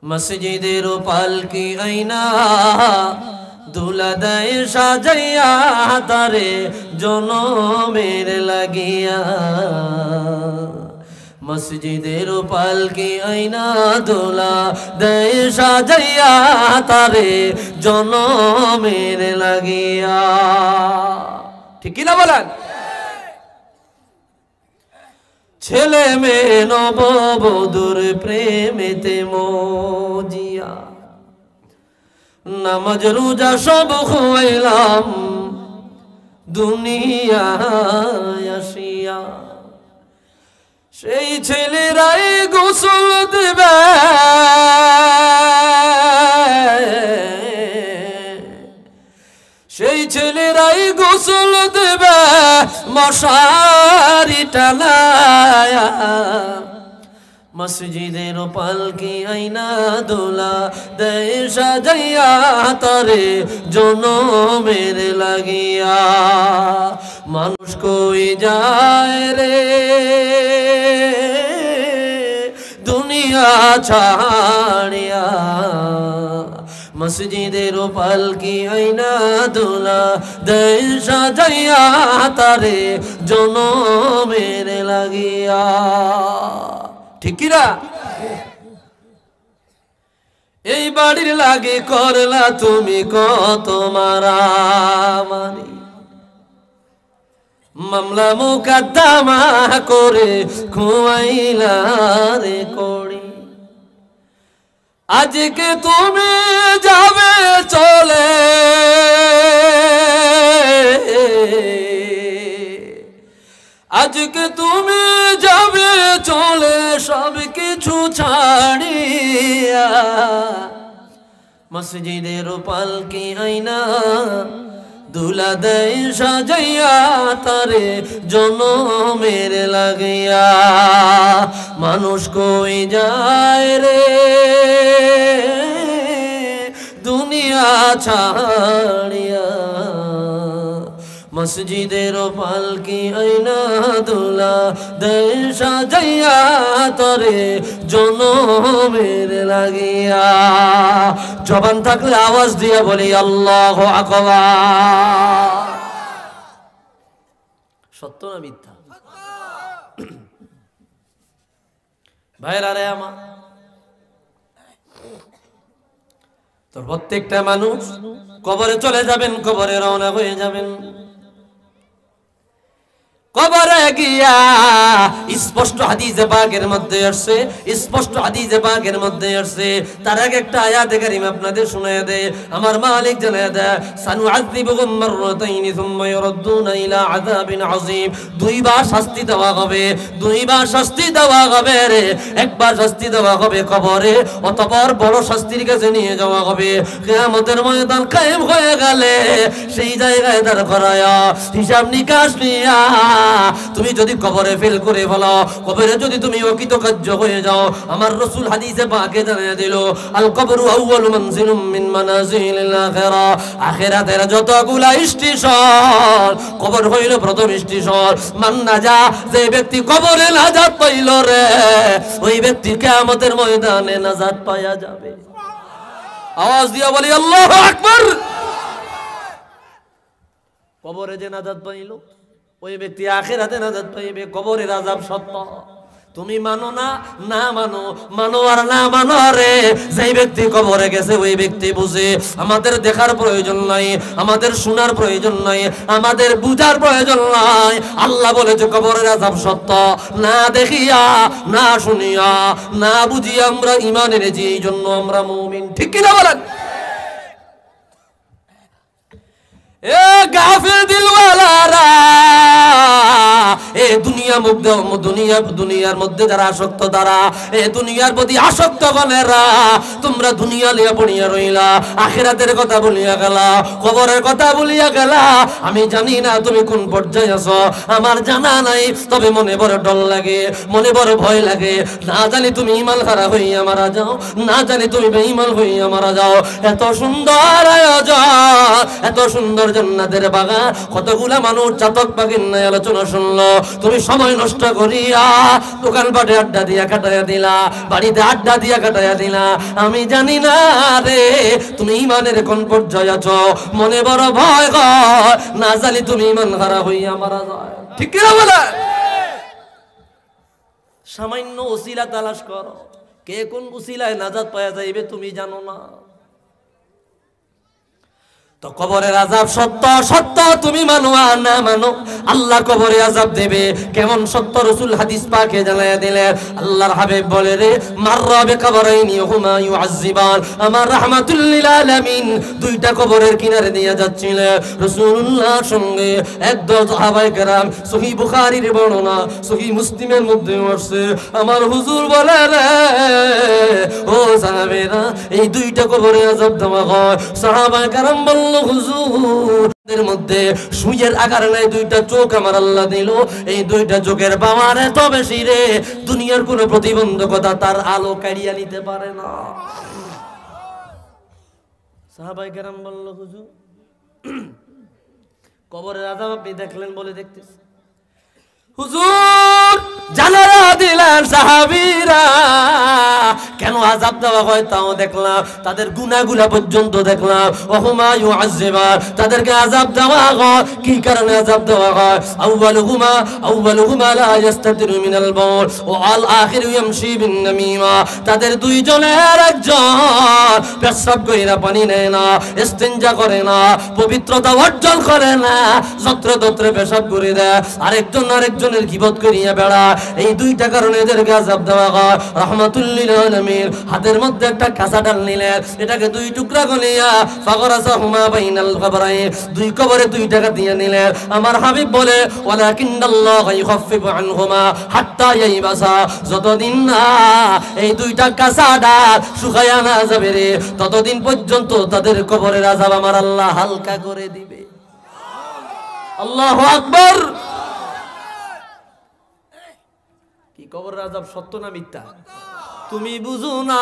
মসজিদের পালকি আইনা দুলা দেয় সাজাইয়া, তারে জনমের লাগিয়া, মসজিদের পালকি আইনা দুলা দেয় সাজাইয়া, তারে জনমের লাগিয়া। ঠিক কিনা বলেন? ছেলে মেয়ে নববধূর প্রেমেতে মজিয়া, নামাজ রোজা সব খুয়াইলাম দুনিয়ায় আসিয়া। সেই ছেলেরাই গোসল দেবে, সেই ছেলেরাই গোসল দেবে মশারি টানায়া, মসজিদের পালকি আইনা দোলা দেয় সাজাইয়া তারে জনমের লাগিয়া। মানুষ কই যায় রে দুনিয়া ছাড়িয়া, মসজিদের পালকি আইনা দোলা দেয় সাজাইয়া তারে জনমের লাগিয়া। ঠিক কিনা? এই বাড়ির লাগে করলা তুমি কত মারামারি, মামলা মুকদ্দমা করে খুয়াইলা রে করি। আজকে তুমি যাবে চলে, আজকে তুমি যাবে চলে সব কিছু ছাড়িয়া, মসজিদের পালকি আইনা দুলা দেয় সাজাইয়া তারে জনমের লাগিয়া। মানুষ কই যায় রে দুনিয়া ছাড়িয়া, মসজিদের পালকি আইনা দুলা দেয় সাজাইয়া তারে জনমের লাগিয়া। জবান থাকলে আওয়াজ দিয়া বলি আল্লাহু আকবার। সত্য না মিথ্যা? ভাইরা রে আমার, তো প্রত্যেকটা মানুষ কবরে চলে যাবেন, কবরে রওনা হয়ে যাবেন। কবরে গিয়া স্পষ্ট হাদিসে পাকের মধ্যে আসছে, স্পষ্ট হাদিসে পাকের মধ্যে আসছে। তার আগে একটা আয়াতে কারিমা আপনাদের শুনায়া দেয়। আমার মালিক জানায়া দেয়, সানুআযিবুহুম মাররাতাইনি সুম্মা ইউরাদ্দুনা ইলা আযাবিন আযীম। দুইবার শাস্তি দেওয়া হবে, দুইবার শাস্তি দেওয়া হবে রে। একবার শাস্তি দেওয়া হবে কবরে, অতঃপর বড় শাস্তির কাছে নিয়ে যাওয়া হবে। কিয়ামতের ময়দান কায়েম হয়ে গেলে সেই জায়গায় দাঁড় করায়া হিসাব নিকাশ নিয়া তুমি যদি কবরে ফেল করে ফেলো, কবরে যদি তুমি অকৃতকার্য হয়ে যাও, আমার রাসূল হাদিসে পাকে জানিয়ে দিল, আল কবরু আউয়ালু মানজিলুম মিন মানাজিলিল আখিরা। আখিরাতের যতগুলা স্টেশন, কবর হইল প্রথম স্টেশন। মান নাজা, যে ব্যক্তি কবরে নাজাত পাইল রে, ওই ব্যক্তি কিয়ামতের ময়দানে নাজাত পাওয়া যাবে। আওয়াজ দিয়া বলি আল্লাহু আকবার। কবরে যে নাজাত পাইল, ওই ব্যক্তি আখিরাতে নাজাত পাইবে। কবরের আযাব সত্য, তুমি মানো না, না মানো, মানো আর না মানো রে। যেই ব্যক্তি কবরে গেছে ওই ব্যক্তি বুঝে। আমাদের দেখার প্রয়োজন নাই, আমাদের শোনার প্রয়োজন নাই, আমাদের বুঝার প্রয়োজন নাই। আল্লাহ বলেছে কবরের আযাব সত্য। না দেখিয়া, না শুনিয়া, না বুঝিয়া আমরা ঈমান এনেছি, এই জন্য আমরা মুমিন। ঠিক কিনা বলেন? এ গাফিল দিলওয়ালারা, এ দুনিয়ার মধ্যে যারা আসক্ত, তারা এ দুনিয়ার প্রতি আসক্ত গণেরা, তোমরা দুনিয়া লিয়া পড়িয়া রইলা, আখিরাতের কথা বলিয়া গেলা, কবরের কথা বলিয়া গেলা। আমি জানি না তুমি কোন পর্যায়ে আছো, আমার জানা নাই। তবে মনে বড় ডর লাগে, মনে বড় ভয় লাগে। না জানি তুমি ঈমান হারা হইয়া মারা যাও, না জানি তুমি বেঈমান হইয়া মারা যাও। এত সুন্দর আয়োজন, এত সুন্দর জান্নাতের বাগান, কতগুলা মানুষ চাতক বাগিন নাই আলোচনা শুনলো, তুমি সময় নষ্ট করিয়া দোকানপাটে আড্ডা দিয়া কাটাইয়া দিলা, বাড়িতে আড্ডা দিয়া কাটাইয়া দিলা। আমি জানি না রে তুমি ঈমানের কোন পর্যায়ে আছো। মনে বড় ভয় হয়, না জানি তুমি ঈমান হারা হইয়া মারা যায়। ঠিক কি না বলে? সামান্য ওসিলা তালাশ করো, কে কোন ওসিলায় নাজাত পাওয়া যাইবে তুমি জানো না। তো কবরের আযাব সত্য সত্য, তুমি মানো আর না মানো, আল্লাহ কবরে আযাব দেবে। কেমন সত্য রাসূল হাদিস পাকে জানায়া দিলেন। আল্লাহর হাবিব বলে রে, মাররা বিকবরাইনি হুমা ইউআযিবান, আমার রাহমাতুল লিল আলামিন দুইটা কবরের কিনারে দিয়ে যাচ্ছিলেন রাসূলুল্লাহর সঙ্গে একদল সাহাবায়ে কেরাম। সহিহ বুখারীর বর্ণনা, সহিহ মুসলিমের মধ্যে আসছে। আমার হুজুর বলে রে, ও সাহাবীরা, এই দুইটা কবরে আযাব দেওয়া হয়। সাহাবায়ে কেরাম বলল, হুজুর এর মধ্যে সূর্যের আকার নাই দুইটা চোখ আমার আল্লাহ দিল, এই দুইটা চোখের পাওয়ার এত বেশি রে, দুনিয়ার কোনো প্রতিবন্ধকতা তার আলো কাড়িয়ে নিতে পারে না। সাহাবায়ে কেরাম বলল, হুজুর কবরের আযাব আপনি দেখলেন বলে দেখতেছি। হুজুর জানারা দিলেন সাহাবীরা কেন আযাব দেওয়া হয় তাও দেখলাম, তাদের গুনাহগুলা পর্যন্ত দেখলাম। ওহুমা ইউআযিবান, তাদেরকে আযাব দেওয়া হয়। কি কারণে আযাব দেওয়া হয়? আউয়ালুহুমা লা ইস্তাতিরু মিনাল বাউল ওয়া আল আখিরু ইয়ামশি বিন নামিমা, তাদের দুইজনের একজন পেশাব কইরা পানি নেয় না, ইস্তিনজা করে না, পবিত্রতা অর্জন করে না, যত্রতত্র পেশাব করে দেয়, আরেকজনের গীবত করিয়া বেড়ায়। এই দুইটা কারণে এদেরকে আযাব দেওয়া হয়। রাহমাতুল লিল আলামিন হাতের মধ্যে একটা কাঁচা ডাল নিলেন, এটাকে দুই টুকরা করিয়া ফাগরাসাহুমা বাইনাল কবরাইন, দুই কবরে দুই টাকা দিয়ে নিলেন। আমার হাবিব বলে, ওয়ালাকিন্নাল্লাহ ইখাফফিফু আনহুমা হাত্তা ইয়াইবাসা, যতদিন না এই দুইটা কাঁচা ডাল শুকায়া না যাবে রে, ততদিন পর্যন্ত তাদের কবরের আযাব আমার আল্লাহ হালকা করে দিবে। আল্লাহু আকবার। কি কবরের আযাব সত্য না মিথ্যা? তুমি বুঝো না,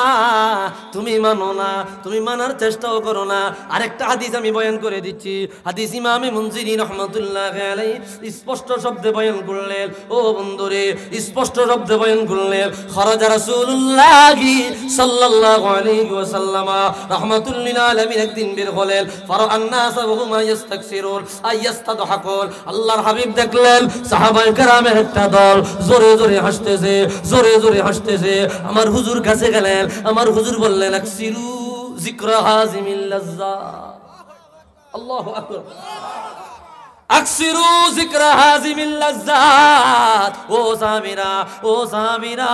তুমি মানো না, তুমি মানার চেষ্টাও করো না। আরেকটা হাদিস আমি বয়ান করে দিচ্ছি। হাদিস ইমামে মুনজিরি রাহমাতুল্লাহি আলাইহি স্পষ্ট শব্দে বয়ান করলেন। ও বন্ধুরে, স্পষ্ট শব্দে বয়ান করলেন। খরাজা রাসূলুল্লাহি সাল্লাল্লাহু আলাইহি ওয়াসাল্লাম রাহমাতুল লিল আলামিন একদিন বের হলেন। ফারাআন নাস ওয়া হুম ইস্তাকসিরুন আইয়াস্তাদহাকুন, আল্লাহর হাবিব দেখলেন সাহাবায়ে কেরামের একটা দল জোরে জোরে হাসতেছে, জোরে জোরে হাসতেছে। আমার হুজুর কাছে গেলেন, আমার হুজুর বললেন, আকসিরু যিকরা হাযিমিল লাজ্জাত। আল্লাহু আকবার। আকসিরু যিকরা হাযিমিল লাজ্জাত। ও সাহাবীরা, ও সাহাবীরা,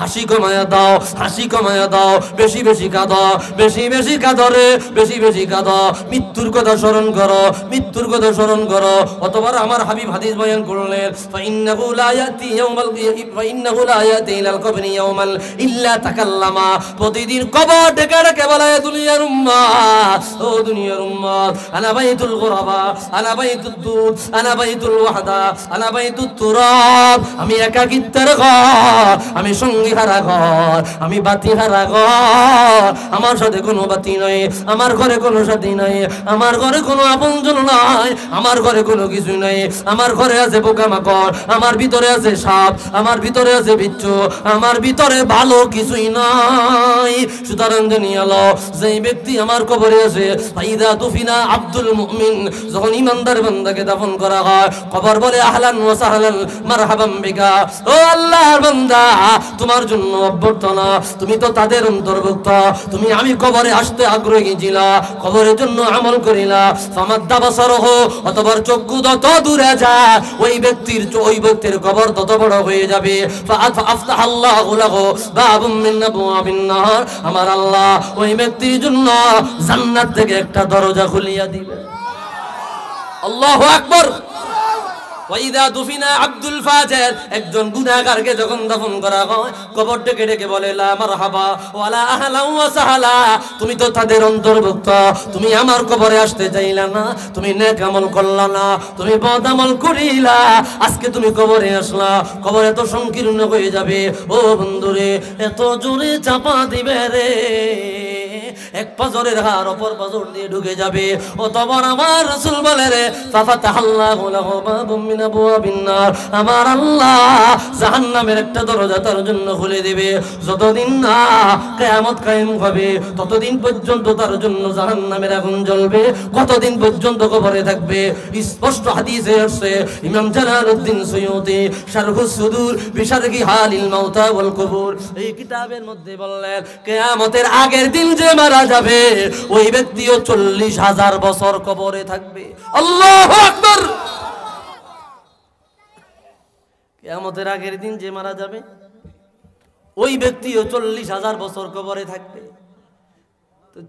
হাসি কমায়া দাও, হাসি কমায়া দাও, বেশি বেশি কাঁদো, বেশি বেশি কাঁদো রে, বেশি বেশি কাঁদো। মৃত্যুর কথা স্মরণ করো, মৃত্যুর কথা স্মরণ করো। অতবার আমার হাবিব হাদিস বয়ান করলেন, ফাইন্নাহু লা ইয়াতি ইয়াউমাল ফাইন্নাহু লা ইয়াতি ইলাল কবরি ইয়াউমান ইল্লা তাকাল্লামা, প্রতিদিন কবর ডেকে ডেকে বলে, দুনিয়ার উম্মাত, ও দুনিয়ার উম্মাত, আনা বাইতুল গুরাবা, আনা বাইতুদ দুর, আনা বাইতুল ওয়াহদা, আনা বাইতুত তুরাব, আমি একাকিত্বের ঘর, আমি সঙ্গী হারা ঘর, আমি বাতি হারা ঘর। আমার সাথে কোনো বাতি নাই, আমার ঘরে কোনো সাথী নাই, আমার ঘরে কোনো আপনজন নাই, আমার ঘরে কোনো কিছু নাই। আমার ঘরে আছে পোকামাকড়, আমার ভিতরে আছে সাপ, আমার ভিতরে আছে বিচ্ছু, আমার ভিতরে ভালো কিছুই নাই। সুতরাং জানিয়ে নাও, যেই ব্যক্তি আমার কবরে আছে, ফাইদা তুফিনা আব্দুল মুমিন, যখন ইমানদার বান্দাকে দাফন করা হয়, কবর বলে, আহলান ওয়া সাহলান মারহাবাম বিকা, ও আল্লাহর বান্দা, তোমার জন্য অভ্যর্থনা, তুমি তো তাদের অন্তর্ভুক্ত, তুমি আমি কবরে আসতে আগ্রহী ছিলা, কবরের জন্য আমল করিলা। ফামাদ্দা বাসারহু, অতবার চক্ষু যত দূরে যায়, ওই ব্যক্তির কবর তত বড় হয়ে যাবে। ফাআফতাহাল্লাহু লাহু বাবুম মিন আবওয়াবিন নার, আমার আল্লাহ ওই ব্যক্তির জন্য জান্নাত থেকে একটা দরজা খুলিয়া দিবেন। আল্লাহু আকবার। ওয়াইদা দুফিনা আব্দুল ফাজির, একজন গুনাহগারকে যখন দাফন করা হয়, কবর ডেকে ডেকে বলে, লা মারহাবা ওয়ালা আহলা ওয়া সাহলা, তুমি তো তাদের অন্তর্ভুক্ত, তুমি আমার কবরে আসতে চাইলা না, তুমি নেক আমল করলা না, তুমি বদ আমল করিলা, আজকে তুমি কবরে আসলা, কবর এত সংকীর্ণ হয়ে যাবে। ও বন্ধুরে, এত জোরে চাপা দিবে রে, এক পাজরের হার অপর পাজর দিয়ে ঢুকে যাবে। অতঃপর আমার রাসূল বলে রে, ফাফাতাহাল্লাহু লাহু বাবুম মিন আবওয়াবিন নার, আমার আল্লাহ জাহান্নামের একটা দরজা তার জন্য খুলে দেবে। যতদিন না কিয়ামত কায়েম হবে, ততদিন পর্যন্ত তার জন্য জাহান্নামের আগুন জ্বলবে, কতদিন পর্যন্ত কবরে থাকবে। স্পষ্ট হাদিসে আসছে, ইমাম জালালউদ্দিন সুয়ুতি শারহুস সুদূর বিশারহি হালিল মাউতা ওয়াল কুবুর এই কিতাবের মধ্যে বললেন, কিয়ামতের আগের দিন যে মারা যাবে ওই ব্যক্তিও 40,000 বছর কবরে থাকবে। আল্লাহু আকবার। কিয়ামতের আগের দিন যে মারা যাবে ওই ব্যক্তিও 40,000 বছর কবরে থাকবে।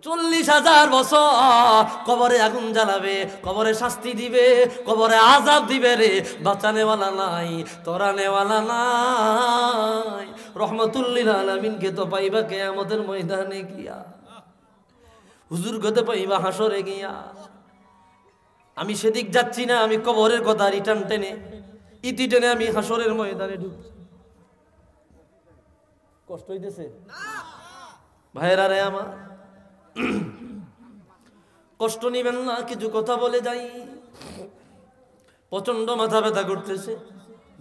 40,000 বছর কবরে আগুন জ্বালাবে, কবরে শাস্তি দিবে, কবরে আযাব দিবে রে। বাঁচানেওয়ালা নাই, তরানেওয়ালা নাই। রহমাতুল্লিল আলামিনকে তো পাইবা কিয়ামতের ময়দানে গিয়া, হুজুর গতে পাইবা হাসরে গিয়া। আমি সেদিক যাচ্ছি না, আমি কবরের কথা রিটার্ন টেনে ইতি টেনে আমি হাসরের ময়দানে ঢুকছি। কষ্ট হইতেছে ভাইরা রে আমার, কষ্ট নিবেন না। কিছু কথা বলে যাই, প্রচন্ড মাথা ব্যথা করতেছে,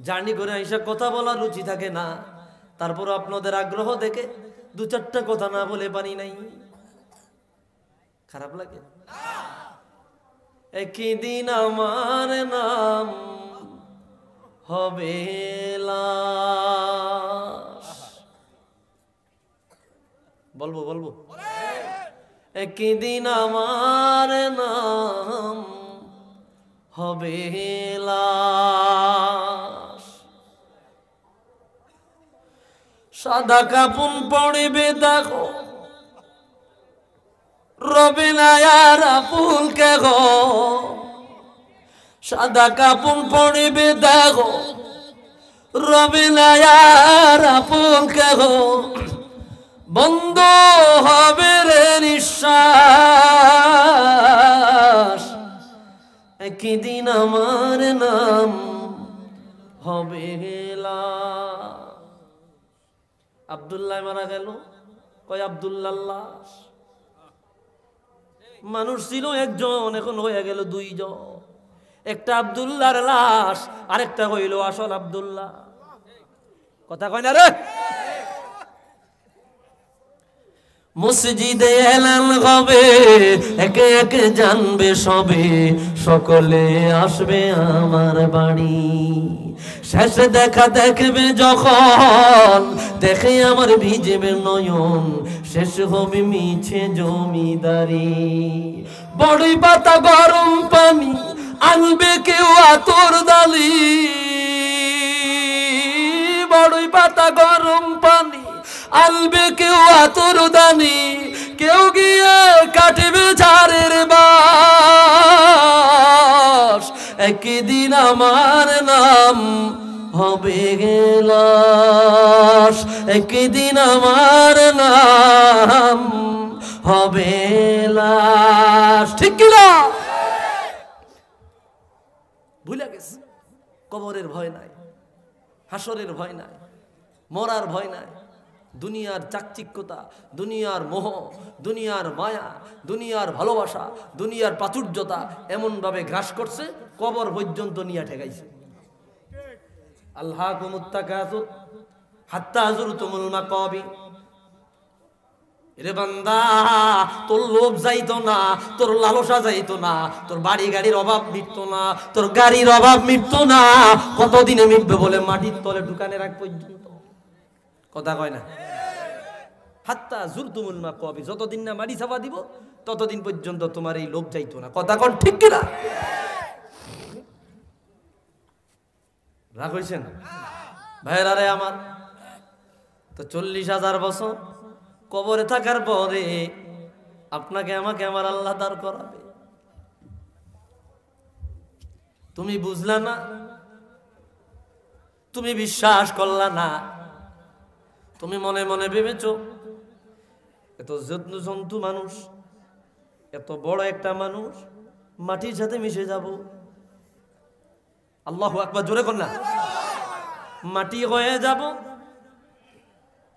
জার্নি করে আইসা কথা বলার রুচি থাকে না। তারপর আপনাদের আগ্রহ দেখে 2-4টা কথা না বলে পারি নাই, খারাপ লাগে। একই দিন আমার নাম হবে লাশ। বলবো বলবো একই দিন আমার নাম হবে লাশ। সাদা কাপুন পড়িবে দেখো রবে না আর ফুল কে গো। সাদা কাপুন পড়িবে দেখো রবে না আর ফুল কে গো। বন্ধ হবে রে নিঃশ্বাস, একই দিন আমার নাম হবে লাশ। আব্দুল্লাহ মারা গেল, কয় আব্দুল্লাহ লাশ। মানুষ ছিল একজন, এখন হয়ে গেল 2 জন। একটা আব্দুল্লাহর লাশ, আরেকটা হইল আসল আব্দুল্লাহ। কথা কয় না রে। মসজিদে এলান হবে, একে একে জানবে সবে, সকলে আসবে আমার বাড়ি। শেষে দেখা দেখবে যখন, দেখে আমার ভিজবে নয়ন, শেষ হবে মিছে জমিদারি। বড়ই পাতা গরম পানি আনবে কেউ আতর দালি। বড়ই পাতা গরম পানি আনবে কেউ আতর দানি, কেউ গিয়ে কাটবে ঝাড়ের বাস। একদিন আমার নাম হবে লাশ, একদিন আমার নাম হবে লাশ। ঠিক কিনা? ভুলে গেছে কবরের ভয় নাই, হাসরের ভয় নাই, মরার ভয় নাই। দুনিয়ার চাকচিক্যতা, দুনিয়ার মোহ, দুনিয়ার মায়া, দুনিয়ার ভালোবাসা, দুনিয়ার প্রাচুর্যতা এমনভাবে গ্রাস করছে কবর পর্যন্ত নিয়ে ঠেকাইছে। আল্লাহকুমুত তাকাসুর হাত্তা যুরতুমুল মাকাবির। রে বান্দা, তোর লোভ যাইতো না, তোর লালসা যাইতো না, তোর বাড়ি গাড়ির অভাব মিটতো না, তোর গাড়ির অভাব মিটতো না। কতদিনে মিটবে বলে মাটির তলে ঢুকানে রাখ পর্যন্ত। কথা কয় না? হাত্তা যুরতুমুল মাকাবির, যতদিন না মাটি চাপা দিব ততদিন পর্যন্ত তোমার এই লোভ যাইতো না। কথা কন ঠিক কিনা? রাগ হইছেন ভাইরা রে আমার? তো 40,000 বছর কবরে থাকার পরে আপনাকে আমাকে আমার আল্লাহ দাঁড় করাবে। তুমি বুঝলা না, তুমি বিশ্বাস করলা না, তুমি মনে মনে ভেবেছো এত জন্তু মানুষ, এত বড় একটা মানুষ মাটির সাথে মিশে যাব। আল্লাহু আকবার, জোরে কর না। মাটি হয়ে যাব,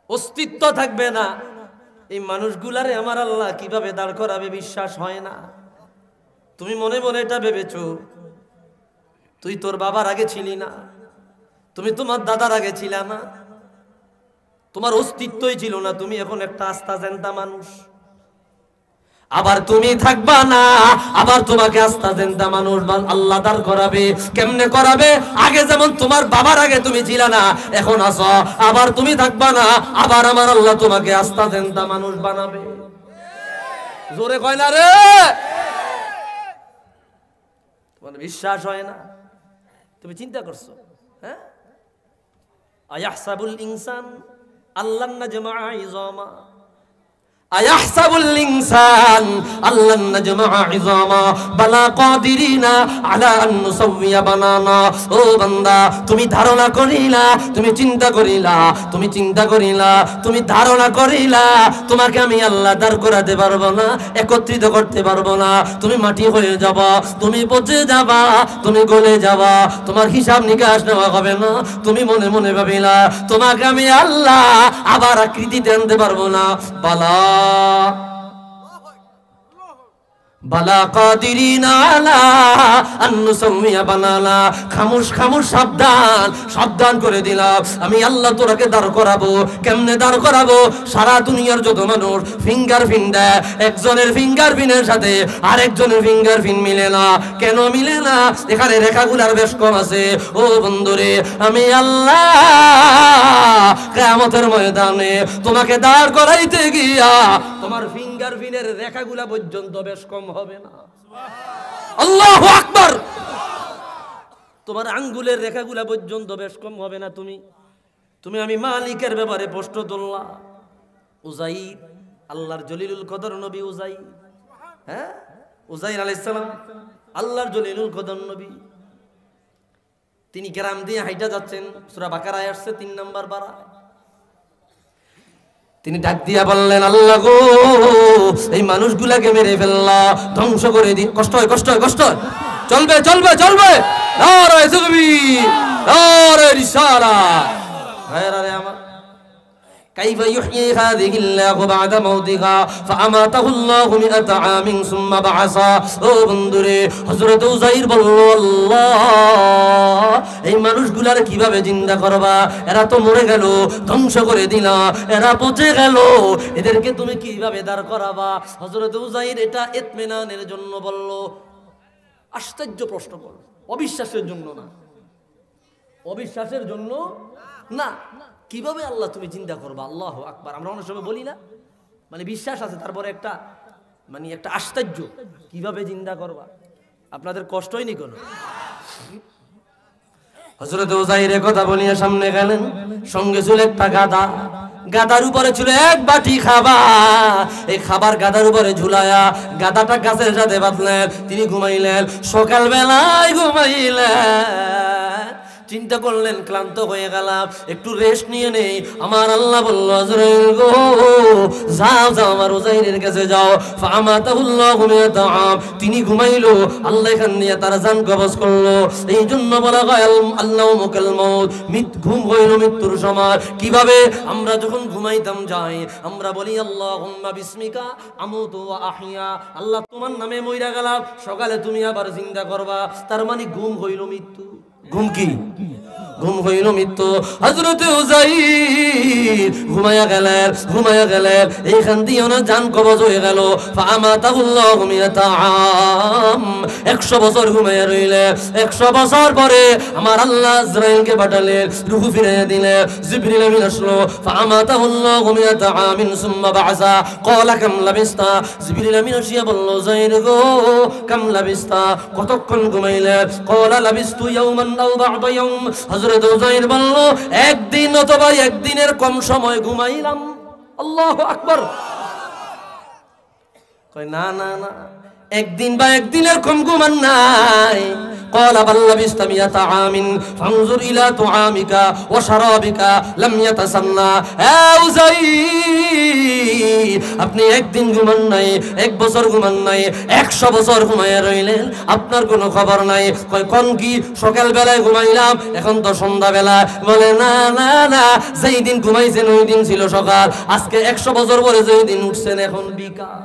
অস্তিত্ব থাকবে না। এই মানুষগুলারে আমার আল্লাহ কিভাবে দাঁড় করাবে বিশ্বাস হয় না। তুমি মনে মনে এটা ভেবেছো। তুই তোর বাবার আগে ছিলি না, তুমি তোমার দাদার আগে ছিলা না, তোমার অস্তিত্বই ছিল না। তুমি এখন একটা আস্তা জেন্তা মানুষ। আবার তুমি থাকবা না, আবার তোমাকে আস্তা জেন্তা মানুষ আল্লাহ দাঁড় করাবে। কেমনে করাবে? আগে যেমন তোমার বাবার আগে তুমি ছিলা না, এখন আসো, আবার তুমি থাকবা না, আবার আমার আল্লাহ তোমাকে আস্তা জেন্তা মানুষ বানাবে। জোরে কয় না রে, তোমার বিশ্বাস হয় না? তুমি চিন্তা করছো? হ্যাঁ, আয়াহসাবুল ইনসান আল্লান নাজমা'a ইযামা, আয়াহসাবুল ইনসান আল্লান নাজমা'a ইযামা বালা কাদিরিনা আলা আন নুসাওয়িয়া বানানা। ও বান্দা, তুমি ধারণা করিলা, তুমি চিন্তা করিলা, তুমি চিন্তা করিলা, তুমি ধারণা করিলা তোমাকে আমি আল্লাহ দাঁড় করাতে পারবো না, একত্রিত করতে পারবো না, তুমি মাটি হয়ে যাবা, তুমি পচে যাবা, তুমি গলে যাবা, তোমার হিসাব নিকাশ নেওয়া হবে না। তুমি মনে মনে ভাবিলা তোমাকে আমি আল্লাহ আবার আকৃতিতে আনতে পারবো না। বালা কাদিরিনা আলা আন নুসাওয়িয়া বানানা। খামোশ খামোশ, সাবধান, সাবধান করে দিলাম, আমি আল্লাহ তোরাকে দাঁড় করাবো। কেমনে দাঁড় করাবো? সারা দুনিয়ার যত মানুষ ফিঙ্গারপ্রিন্ট দেয়, একজনের ফিঙ্গারপ্রিন্টের সাথে আরেকজনের ফিঙ্গারপ্রিন্ট মিলে না। কেন মিলে না? এখানে রেখাগুলার বেশ কম আছে। ও বন্ধুরে, আমি আল্লাহ কিয়ামতের ময়দানে তোমাকে দাঁড় করাইতে গিয়া তোমার ফিঙ্গারপ্রিন্টের রেখাগুলা পর্যন্ত বেশ কম হবে না। আল্লাহু আকবার। তোমার আঙ্গুলের রেখাগুলা পর্যন্ত বেশ কম হবে না। তুমি আমি মালিকের ব্যাপারে প্রশ্ন তুললা। উজাইর, আল্লাহর জলিলুল কদর নবী উজাইর, হ্যাঁ, উজাইর আলাইহিস সালাম আল্লাহর জলিলুল কদর নবী। তিনি গ্রাম দিয়ে হাইটা যাচ্ছেন, সূরা বাকারায় আসছে 3 নম্বর পারা। তিনি ডাক দিয়া বললেন, আল্লাহ গো, এই মানুষগুলাকে মেরে ফেললা, ধ্বংস করে দি। কষ্ট হয়, কষ্ট হয়, কষ্ট হয়। চলবে চলবে চলবে। নারে তাকবীর, নারে রিসালাত। ভাইরা আমার, কাইফা ইউহয়ি হাযিহিল্লাহু বা'দা মাউতিহা ফাআমাতাহুল্লাহু মিআতা আমিন সুম্মা বা'আসা। ও বন্ধুরে, হযরত উযাইর বলল, আল্লাহ, এই মানুষগুলার কিভাবে জিন্দা করবা? এরা তো মরে গেল, ধ্বংস করে দিলা, এরা পচে গেল, এদেরকে তুমি কিভাবে দাঁড় করাবা? হযরত উযাইর এটা ইতমিনানের জন্য বলল। আশ্চর্য প্রশ্ন করল, অবিশ্বাসের জন্য না, অবিশ্বাসের জন্য না। কিভাবে আল্লাহ তুমি চিন্তা করবা? আল্লাহু আকবার। আমরা অনেক সময় বলি না, মানে বিশ্বাস আছে তারপরে একটা একটা আশ্চর্য, কিভাবে চিন্তা করবা? আপনাদের কষ্ট হয়নি কোনো? হযরত উযাইর কথা বলিয়া সামনে গেলেন, সঙ্গে ছিল একটা গাদা, গাদার উপরে ছিল এক বাটি খাবার। এই খাবার গাদার উপরে ঝুলায়া গাদাটা গাছের সাথে বাঁধলেন। তিনি ঘুমাইলেন, সকাল বেলায় ঘুমাইলেন। চিন্তা করলেন, ক্লান্ত হয়ে গেলাম, একটু রেস্ট নিয়ে নেই। আমার আল্লাহ বলল, আজরাইল গো, যাও যাও, আমার উযাইরের কাছে যাও। ফাআমাতাহুল্লাহু মিআতা আম। তিনি ঘুমাইলো, আল্লাহ এখান দিয়ে তার জান কবজ করলো। এই জন্য বলা হয় আল্লাহু মুকাল মাউত, ঘুম হইল মৃত্যুর সময়। কিভাবে? আমরা যখন ঘুমাইতাম যাই, আমরা বলি আল্লাহুম্মা বিসমিকা আমুতু ওয়া আহইয়া। আল্লাহ, তোমার নামে মইরা গেলাম, সকালে তুমি আবার জিন্দা করবা। তার মানে ঘুম হইল মৃত্যু। ঘুম কি? ঘুম হইল মৃত্যু। হযরত উযাইর ঘুমায়া গেলেন, এইখান দিয়ে ওনার জান কবজ হয়ে গেল। ফাআমাতাহুল্লাহু মিআতা আম। 100 বছর ঘুমায়া রইলেন। 100 বছর পরে আমার আল্লাহ আজরাইলকে পাঠালেন, রূহ ফিরিয়ে দিলেন। জিবরিল আমিন আসলো। ফাআমাতাহুল্লাহু মিআতা আমিন সুম্মা বা'আসা। ক্বালা কাম লাবিস্তা। জিবরিল আমিন আসিয়া বলল, উযাইর গো, কাম লাবিস্তা, কতক্ষণ ঘুমাইলেন? ক্বালা লাবিস্তু ইয়াওমান আও বা'দা ইয়াওম। হযরত উযাইর বলল, একদিন অথবা একদিনের কম সময় ঘুমাইলাম। আল্লাহু আকবার। কয় না না না, একদিন বা একদিনের কম ঘুমান নাই। قال بل لبثت 100 عام فانظر الى طعامك وشرابك لم يتسنى. আপনি একদিন ঘুমান নাই, 1 বছর ঘুমান নাই, 100 বছর ঘুমাইয়া রইলেন, আপনার কোনো খবর নাই। কয় কোন কি? সকাল বেলায় ঘুমাইলাম, এখন তো সন্ধ্যা বেলা। বলে না না না, যেই দিন ঘুমাইছেন ওই দিন ছিল সকাল, আজকে 100 বছর পরে যেই দিন উঠছেন এখন বিকাল।